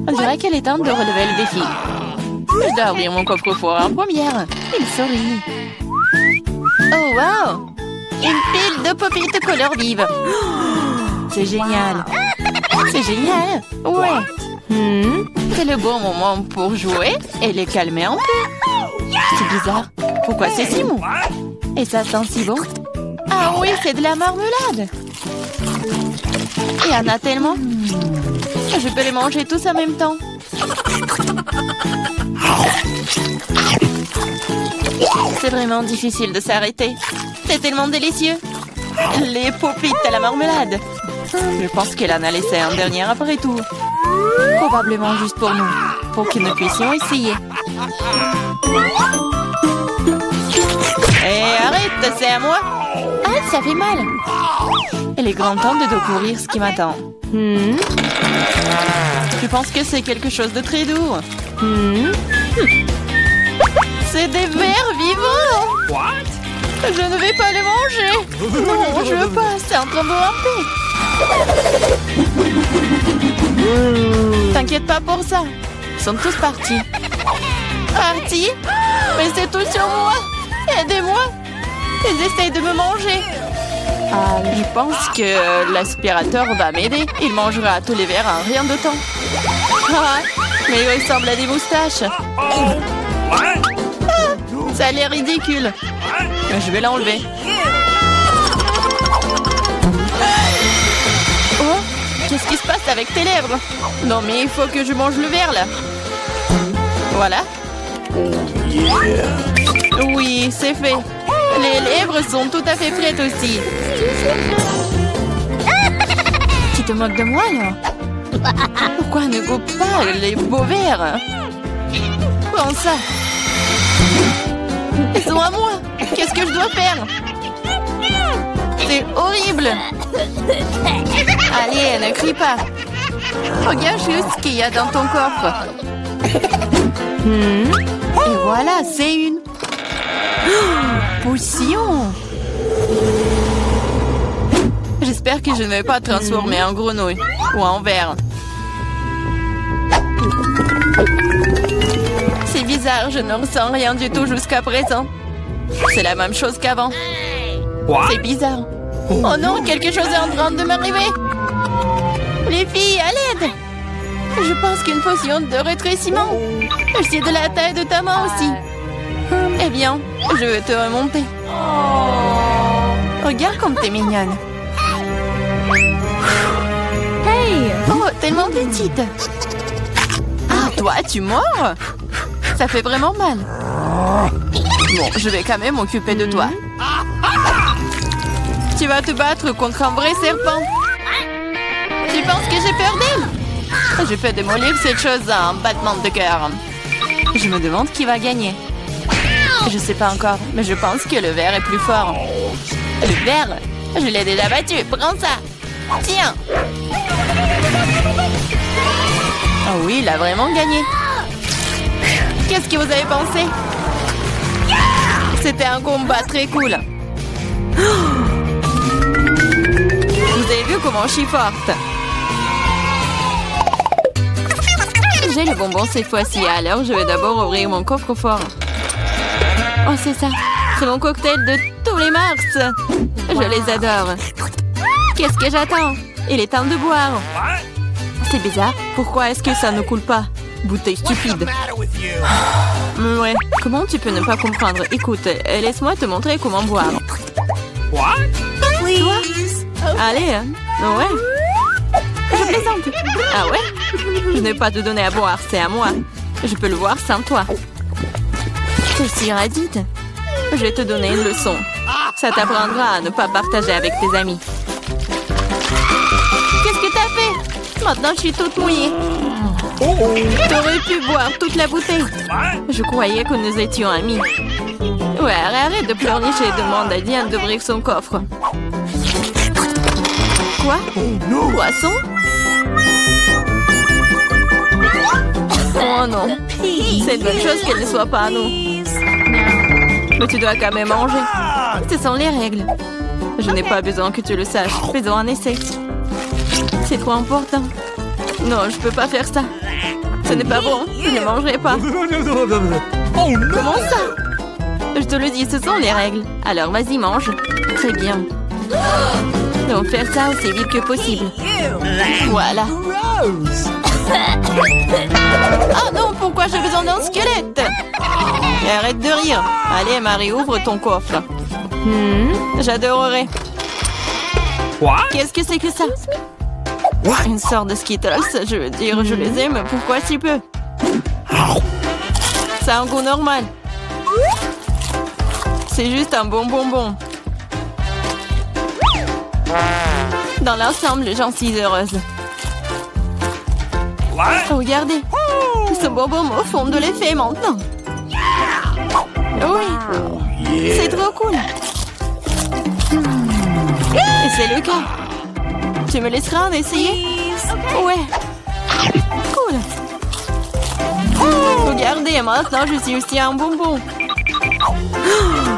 On dirait qu'elle est temps de relever le défi. Je dois ouvrir mon coffre-fort en première. Il sourit. Oh, wow! Une pile de pop-it couleur vive. C'est génial. C'est génial. Ouais. C'est le bon moment pour jouer et les calmer un peu. C'est bizarre. Pourquoi c'est si mou? Et ça sent si bon. Ah oui, c'est de la marmelade. Il y en a tellement. Je peux les manger tous en même temps. C'est vraiment difficile de s'arrêter. C'est tellement délicieux. Les pop-it à la marmelade. Je pense qu'elle en a laissé un dernier après tout. Probablement juste pour nous. Pour que nous puissions essayer. Hé, arrête, c'est à moi. Ah, ça fait mal. Il est grand temps de découvrir ce qui m'attend. Je pense que c'est quelque chose de très doux. C'est des vers vivants. Je ne vais pas les manger. Non, je veux pas. C'est en train de ramper. T'inquiète pas pour ça. Ils sont tous partis. Partis? Mais c'est tout sur moi. Aidez-moi. Ils essayent de me manger. Ah, je pense que l'aspirateur va m'aider. Il mangera tous les verres en rien de temps. Ah, mais il ressemble à des moustaches. Ça a l'air ridicule. Je vais l'enlever. Oh, qu'est-ce qui se passe avec tes lèvres? Non, mais il faut que je mange le verre, là. Voilà. Oui, c'est fait. Les lèvres sont tout à fait prêtes aussi. Tu te moques de moi, là? Pourquoi ne goûte pas les beaux verres? Prends ça. Ils sont à moi. Qu'est-ce que je dois faire? C'est horrible. Allez, ne crie pas. Regarde juste ce qu'il y a dans ton coffre. Et voilà, c'est une potion. J'espère que je ne vais pas transformer en grenouille ou en ver. C'est bizarre, je ne ressens rien du tout jusqu'à présent. C'est la même chose qu'avant. C'est bizarre. Oh non, quelque chose est en train de m'arriver. Les filles, à l'aide. Je pense qu'une potion de rétrécissement. C'est de la taille de ta main aussi. Eh bien, je vais te remonter. Regarde comme t'es mignonne. Hey! Oh, tellement petite. Ah, toi, tu mords? Ça fait vraiment mal. Bon, je vais quand même m'occuper de toi. Tu vas te battre contre un vrai serpent. Tu penses que j'ai peur d'elle? Je peux démolir cette chose en battement de cœur. Je me demande qui va gagner. Je sais pas encore, mais je pense que le verre est plus fort. Le verre? Je l'ai déjà battu. Prends ça. Tiens. Oh oui, il a vraiment gagné. Qu'est-ce que vous avez pensé? C'était un combat très cool. Vous avez vu comment je suis forte? J'ai le bonbon cette fois-ci, alors je vais d'abord ouvrir mon coffre-fort. Oh, c'est ça. C'est mon cocktail de tous les mars. Je les adore. Qu'est-ce que j'attends? Il est temps de boire. C'est bizarre. Pourquoi est-ce que ça ne coule pas? Bouteille stupide. Ouais. Comment tu peux ne pas comprendre? Écoute, laisse-moi te montrer comment boire. Toi? Allez, hein? Ouais. Je plaisante. Ah ouais? Je n'ai pas te donner à boire, c'est à moi. Je peux le voir sans toi. Je suis radite. Je vais te donner une leçon. Ça t'apprendra à ne pas partager avec tes amis. Qu'est-ce que t'as fait? Maintenant, je suis toute mouillée. T'aurais pu boire toute la bouteille. Je croyais que nous étions amis. Ouais, arrête de pleurnicher et demande à Diane d'ouvrir son coffre. Quoi? Poisson? Oh non. C'est une bonne chose qu'elle ne soit pas à nous. Mais tu dois quand même manger. Ce sont les règles. Je n'ai pas besoin que tu le saches. Faisons un essai. C'est trop important. Non, je peux pas faire ça. Ce n'est pas bon. Je ne mangerai pas. Comment ça? Je te le dis, ce sont les règles. Alors vas-y, mange. Très bien. Donc faire ça aussi vite que possible. Voilà. Oh non, pourquoi j'ai besoin d'un squelette? Et arrête de rire. Allez, Marie, ouvre ton coffre. J'adorerais. Qu'est-ce que c'est que ça? Une sorte de Skittles, je veux dire, je les aime. Pourquoi si peu? Ça a un goût normal. C'est juste un bon bonbon. Dans l'ensemble, j'en suis heureuse. Regardez. Ce bonbon au fond de l'effet maintenant. Oui. C'est trop cool. Et c'est le cas. Tu me laisseras en essayer? Ouais. Cool. Regardez, maintenant je suis aussi un bonbon.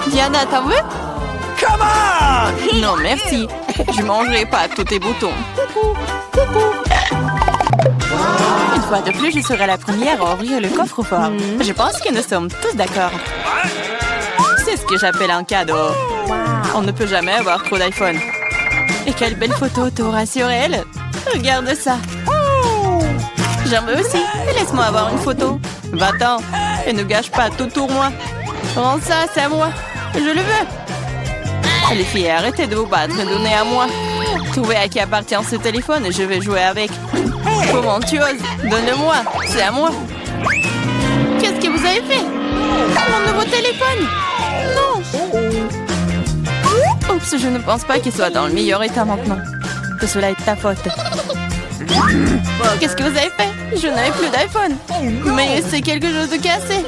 Diana, t'en veux? Come on! Non, merci. Je mangerai pas tous tes boutons. Une fois de plus, je serai la première à ouvrir le coffre-fort. Je pense que nous sommes tous d'accord. C'est ce que j'appelle un cadeau. On ne peut jamais avoir trop d'iPhone. Et quelle belle photo t'auras sur elle. Regarde ça. J'en veux aussi. Laisse-moi avoir une photo. Va-t'en. Et ne gâche pas tout pour moi. Rends ça, c'est à moi. Je le veux. Les filles, arrêtez de vous battre. Donnez à moi. Trouvez à qui appartient ce téléphone et je vais jouer avec. Comment tu oses? Donne-le-moi. C'est à moi. Qu'est-ce que vous avez fait? Mon nouveau téléphone? Non. Oups, je ne pense pas qu'il soit dans le meilleur état maintenant. Que cela est ta faute. Qu'est-ce que vous avez fait? Je n'avais plus d'iPhone. Mais c'est quelque chose de cassé.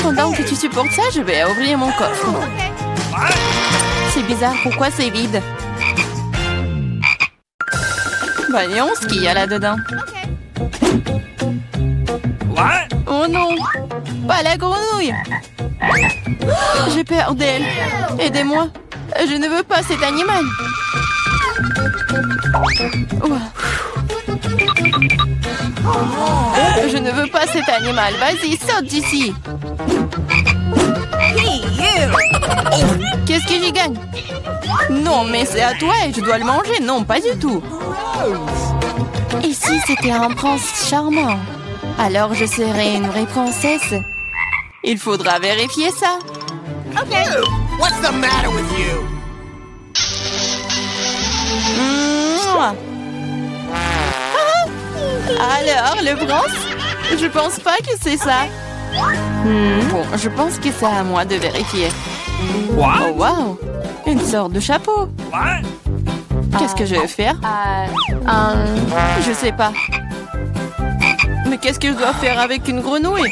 Pendant que tu supportes ça, je vais ouvrir mon coffre. C'est bizarre, pourquoi c'est vide? Voyons ce qu'il y a là-dedans. Oh non! Pas la grenouille! J'ai peur d'elle. Aidez-moi. Je ne veux pas cet animal. Je ne veux pas cet animal. Vas-y, saute d'ici. Qu'est-ce que j'y gagne? Non, mais c'est à toi et je dois le manger. Non, pas du tout. Et si c'était un prince charmant? Alors je serais une vraie princesse. Il faudra vérifier ça. Ok. What's the matter with you? Alors, le prince? Je pense pas que c'est ça. Bon, je pense que c'est à moi de vérifier. Oh, wow! Une sorte de chapeau. Qu'est-ce que je vais faire? Je sais pas. Mais qu'est-ce que je dois faire avec une grenouille?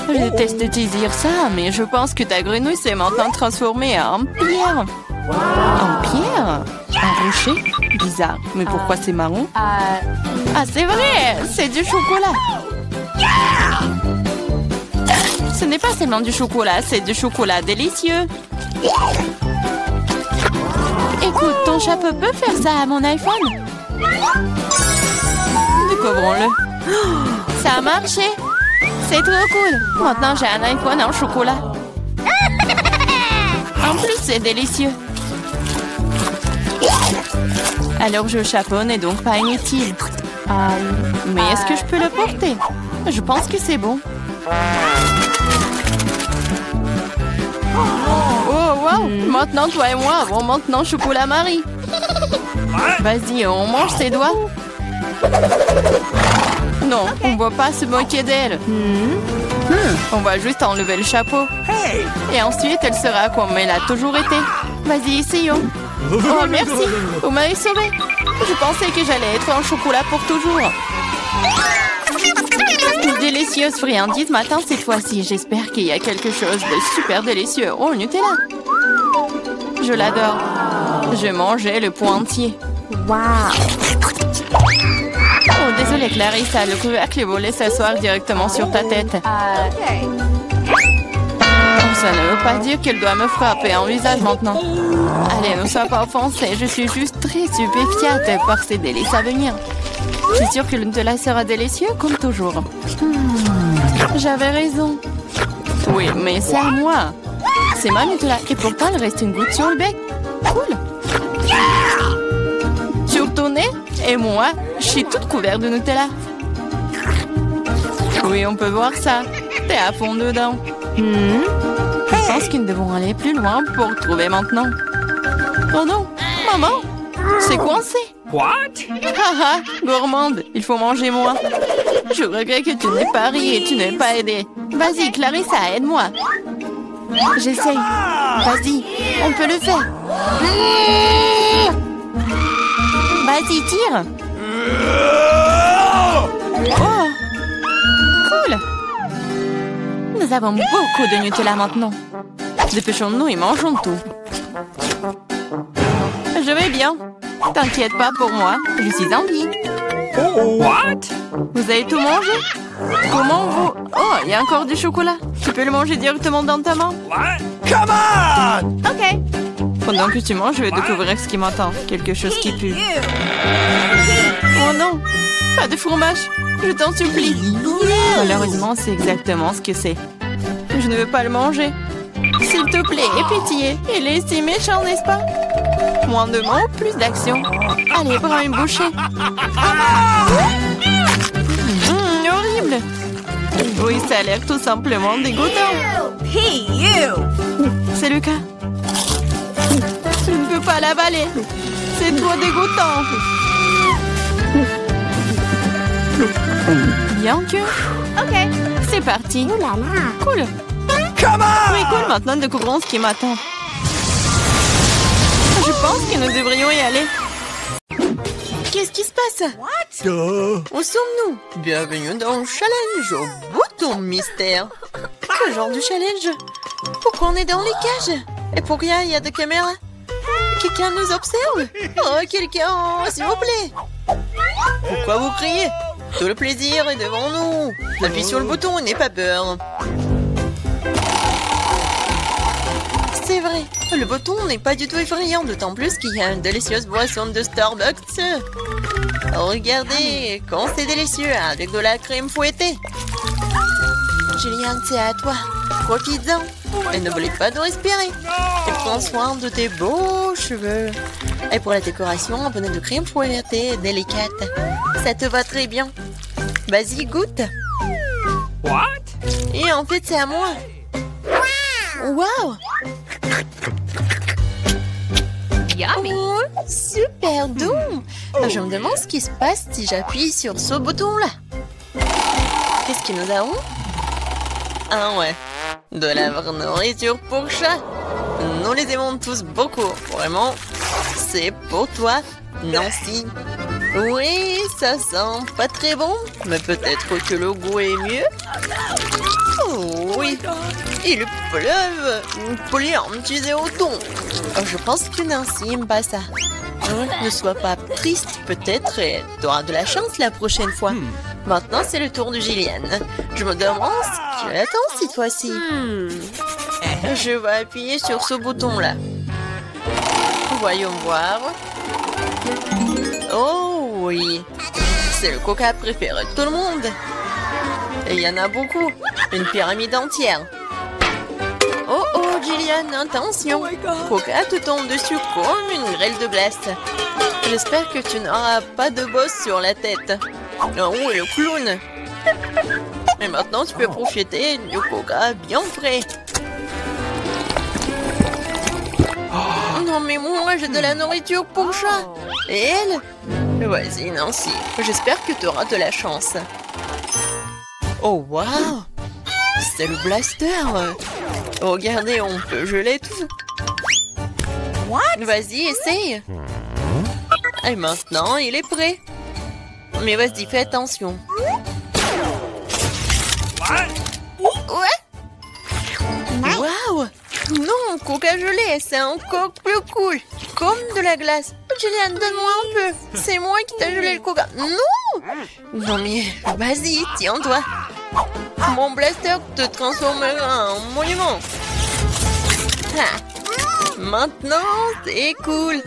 Je déteste te dire ça, mais je pense que ta grenouille s'est maintenant transformée en pierre. En pierre? Un rocher? Bizarre. Mais pourquoi c'est marron? Ah, c'est vrai! C'est du chocolat! Ce n'est pas seulement du chocolat, c'est du chocolat délicieux. Écoute, ton chapeau peut faire ça à mon iPhone? Découvrons-le. Ça a marché! C'est trop cool! Maintenant, j'ai un iPhone en chocolat. En plus, c'est délicieux. Alors, le chapeau n'est donc pas inutile. Mais est-ce que je peux le porter? Je pense que c'est bon. Oh, wow! Maintenant, toi et moi avons maintenant chocolat Marie. Vas-y, on mange ses doigts. Non, on ne va pas se moquer d'elle. On va juste enlever le chapeau. Et ensuite, elle sera comme elle a toujours été. Vas-y, essayons. Oh, merci. Vous m'avez sauvé. Je pensais que j'allais être en chocolat pour toujours. Délicieuse friandise matin cette fois-ci. J'espère qu'il y a quelque chose de super délicieux. Oh, Nutella. Je l'adore. Je mangeais le pot entier. Wow. Oh, désolée Clarissa, le couvercle volait s'asseoir directement sur ta tête. Ça ne veut pas dire qu'elle doit me frapper en visage maintenant. Allez, ne sois pas offensée, je suis juste très stupéfiante par ces délices à venir. Je suis sûre que le Nutella sera délicieux comme toujours. J'avais raison. Oui, mais c'est à moi. C'est ma Nutella et pourtant il reste une goutte sur le bec. Cool. Sur ton nez et moi, je suis toute couverte de Nutella. Oui, on peut voir ça. T'es à fond dedans. Je pense que nous devons aller plus loin pour trouver maintenant. Oh non, maman, c'est coincé. What? Haha, gourmande, il faut manger moins. Je regrette que tu n'aies pas ri et tu n'aies pas aidé. Vas-y, Clarissa, aide-moi. J'essaye. Vas-y, on peut le faire. Vas-y, tire. Oh, cool. Nous avons beaucoup de Nutella maintenant. Dépêchons-nous et mangeons tout. Je vais bien. T'inquiète pas pour moi, je suis en vie. What? Vous avez tout mangé? Comment vous... Oh, il y a encore du chocolat. Tu peux le manger directement dans ta main? What? Come on! Ok. Pendant que tu manges, je vais découvrir ce qui m'attend. Quelque chose qui pue. Oh non, pas de fromage. Je t'en supplie. Malheureusement, c'est exactement ce que c'est. Je ne veux pas le manger. S'il te plaît, aie pitié. Il est si méchant, n'est-ce pas? Moins de mots, plus d'action. Allez, prends une bouchée. Horrible. Oui, ça a l'air tout simplement dégoûtant. C'est le cas. Je ne peux pas l'avaler. C'est trop dégoûtant. Bien que... Ok, c'est parti. Cool. Come on! Oui, cool. Maintenant, découvrons ce qui m'attend. Je pense que nous devrions y aller. Qu'est-ce qui se passe? Où sommes-nous? Bienvenue dans le challenge au bouton mystère. Quel genre de challenge? Pourquoi on est dans les cages? Et pourquoi il y a des caméras? Quelqu'un nous observe? Oh, quelqu'un, s'il vous plaît. Pourquoi vous criez? Tout le plaisir est devant nous. Appuie sur le bouton et n'aie pas peur. C'est vrai, le bouton n'est pas du tout effrayant, d'autant plus qu'il y a une délicieuse boisson de Starbucks. Regardez, quand c'est délicieux, avec de la crème fouettée. Juliane, c'est à toi. Profites-en. Et n'oublie pas de respirer. Et prends soin de tes beaux cheveux. Et pour la décoration, un bonnet de crème fouettée délicate. Ça te va très bien. Vas-y, goûte. What? Et en fait, c'est à moi. Wow! Oh, super doux! Je me demande ce qui se passe si j'appuie sur ce bouton-là. Qu'est-ce que nous avons? Ah ouais, de la vraie nourriture pour chat. Nous les aimons tous beaucoup, vraiment. C'est pour toi, Nancy. Oui, ça sent pas très bon, mais peut-être que le goût est mieux. Oh oui, il pleuve. Plein, tu es au ton. Oh, je pense que Nancy aime pas ça. Ne sois pas triste, peut-être, et tu auras de la chance la prochaine fois. Maintenant, c'est le tour de Gillian. Je me demande ce qu'elle attend cette fois-ci. Je vais appuyer sur ce bouton-là. Voyons voir. Oh oui, c'est le coca préféré de tout le monde. Et il y en a beaucoup, une pyramide entière. Oh oh, Gillian, attention. Coca te tombe dessus comme une grêle de glace. J'espère que tu n'auras pas de bosse sur la tête. Oh oui, le clown. Et maintenant, tu peux profiter du coca bien frais. Non mais moi, j'ai de la nourriture pour chat. Et elle? Vas-y, Nancy. J'espère que tu auras de la chance. Oh, waouh! C'est le blaster! Regardez, on peut geler tout. Vas-y, essaye. Et maintenant, il est prêt. Mais vas-y, fais attention. Ouais? Waouh! Non, coca gelé, c'est encore plus cool. Comme de la glace. Gillian, donne-moi un peu. C'est moi qui t'ai gelé le coca. Non! Non mais, vas-y, tiens-toi. Mon blaster te transformera en monument. Ah. Maintenant, c'est cool.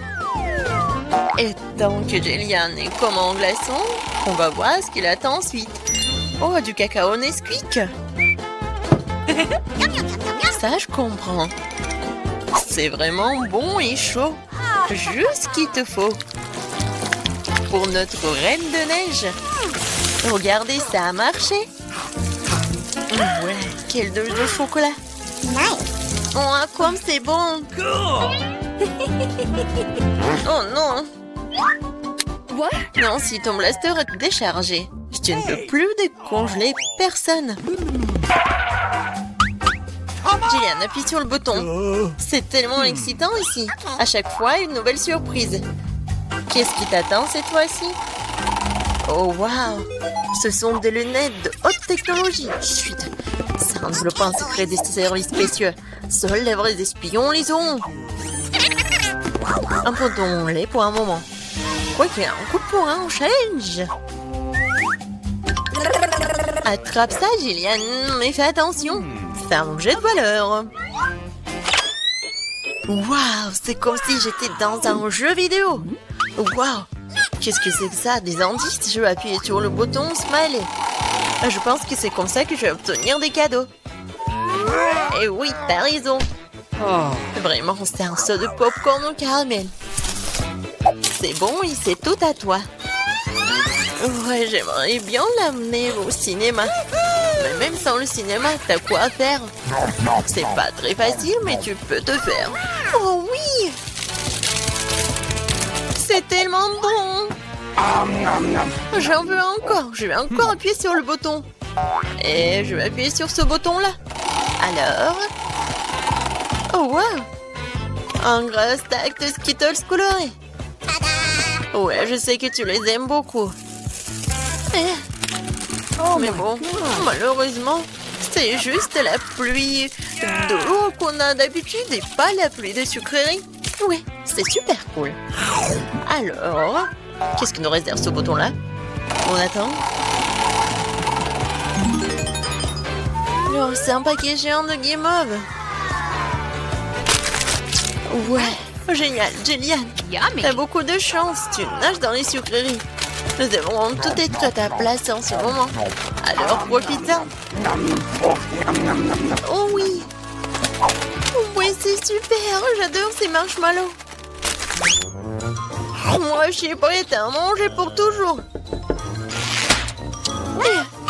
Et tant que Gillian est comme en glaçon, on va voir ce qu'il attend ensuite. Oh, du cacao Nesquik. Ça, je comprends. C'est vraiment bon et chaud. Juste ce qu'il te faut. Pour notre reine de neige. Regardez, ça a marché. Ouais, quelle douche de chocolat. Oh, comme c'est bon. Oh non. Non, si ton blaster est déchargé, tu ne peux plus décongeler personne. Gillian, appuie sur le bouton. C'est tellement excitant ici. À chaque fois, une nouvelle surprise. Qu'est-ce qui t'attend cette fois-ci? Oh, waouh! Ce sont des lunettes de haute technologie. Chut! Ça ne développe pas un secret des services spéciaux. Seuls les vrais espions les ont. Abandonnons-les pour un moment. Quoi qu'il y ait un coup pour un challenge. Attrape ça, Gillian, mais fais attention. C'est un objet de valeur. Waouh, c'est comme si j'étais dans un jeu vidéo. Waouh, qu'est-ce que c'est que ça? Des indices? Je vais appuyer sur le bouton Smiley. Je pense que c'est comme ça que je vais obtenir des cadeaux. Et oui, t'as raison. Vraiment, c'est un saut de popcorn au caramel. C'est bon et c'est tout à toi. Ouais, j'aimerais bien l'amener au cinéma. Mais même sans le cinéma, t'as quoi à faire? C'est pas très facile, mais tu peux te faire. Oh oui! C'est tellement bon! J'en veux encore. Je vais encore appuyer sur le bouton. Et je vais appuyer sur ce bouton-là. Alors... Oh, wow! Un gros stack de Skittles colorés. Ouais, je sais que tu les aimes beaucoup. Mais bon, malheureusement, c'est juste la pluie d'eau qu'on a d'habitude et pas la pluie de sucreries. Ouais, c'est super cool. Alors, qu'est-ce qui nous réserve ce bouton-là? On attend. Oh, c'est un paquet géant de guimauve. Ouais, génial, Gillian. T'as beaucoup de chance, tu nages dans les sucreries. Nous devons tout être à ta place en ce moment. Alors profite-en. Oh oui. Oui, c'est super. J'adore ces marshmallows. Moi, je suis prête à manger pour toujours.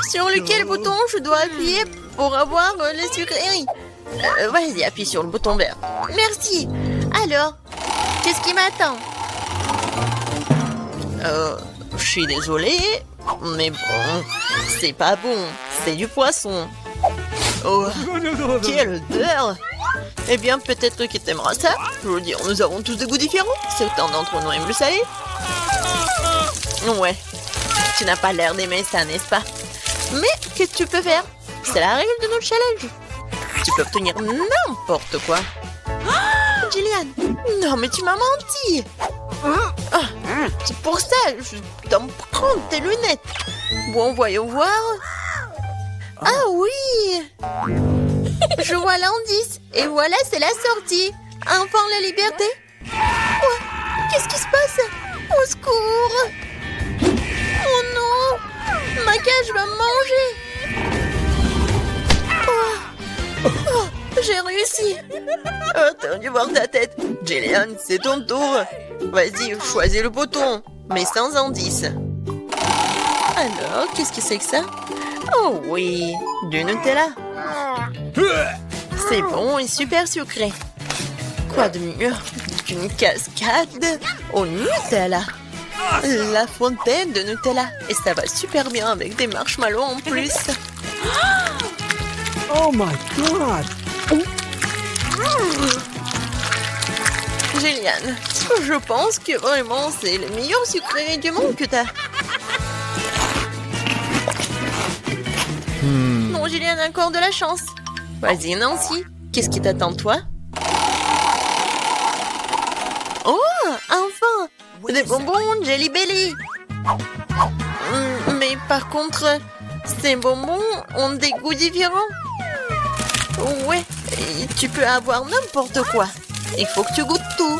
Sur lequel bouton je dois appuyer pour avoir les sucreries? Vas-y, appuie sur le bouton vert. Merci. Alors, qu'est-ce qui m'attend? Je suis désolée, mais bon, c'est pas bon. C'est du poisson. Oh, quelle odeur! Eh bien, peut-être que t'aimeras ça. Je veux dire, nous avons tous des goûts différents. Certains d'entre nous aiment le salé. Ouais, tu n'as pas l'air d'aimer ça, n'est-ce pas? Mais qu'est-ce que tu peux faire? C'est la règle de notre challenge. Tu peux obtenir n'importe quoi. Oh, Jillian, non mais tu m'as menti. C'est pour ça, je dois me prendre tes lunettes. Bon, voyons voir. Ah oui. Je vois l'indice. Et voilà, c'est la sortie. Enfin, la liberté. Quoi? Qu'est-ce qui se passe? Au secours. Oh non. Ma cage va me manger. Oh, j'ai réussi. Oh, t'as dû voir ta tête. Jillian, c'est ton tour. Vas-y, choisis le bouton, mais sans indice. Alors, qu'est-ce que c'est que ça? Oh oui, du Nutella. C'est bon et super sucré. Quoi de mieux qu'une cascade au Nutella? La fontaine de Nutella. Et ça va super bien avec des marshmallows en plus. Oh my god! Jillian, je pense que vraiment c'est le meilleur sucré du monde que t'as. Non, Jillian a encore de la chance. Vas-y, Nancy, qu'est-ce qui t'attend, toi? Oh, enfin! Des bonbons Jelly Belly. Mais par contre, ces bonbons ont des goûts différents. Ouais, et tu peux avoir n'importe quoi. Il faut que tu goûtes tout.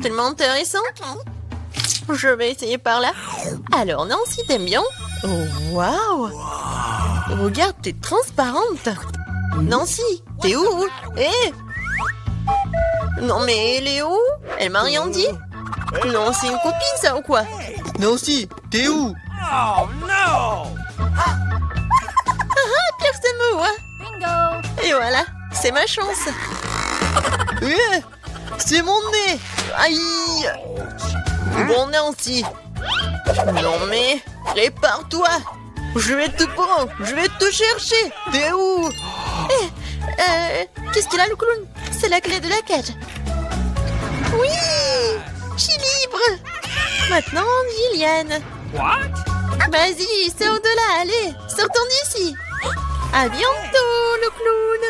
Tellement intéressant. Je vais essayer par là. Alors, Nancy, t'aimes bien? Oh, waouh! Regarde, t'es transparente. Nancy, t'es où? Eh! Non, mais elle est où? Elle m'a rien dit. Non, c'est une copine, ça, ou quoi? Nancy, t'es où? Oh no! Personne me voit. Bingo! Et voilà, c'est ma chance. C'est mon nez. Aïe. Bon, Nancy. Non, mais répare-toi. Je vais te prendre. Je vais te chercher. T'es où? Qu'est-ce qu'il a, le clown? C'est la clé de la cage. Oui, je suis libre. Maintenant, Jillian. What? Vas-y, sors de là, allez. Sortons d'ici. À bientôt, le clown.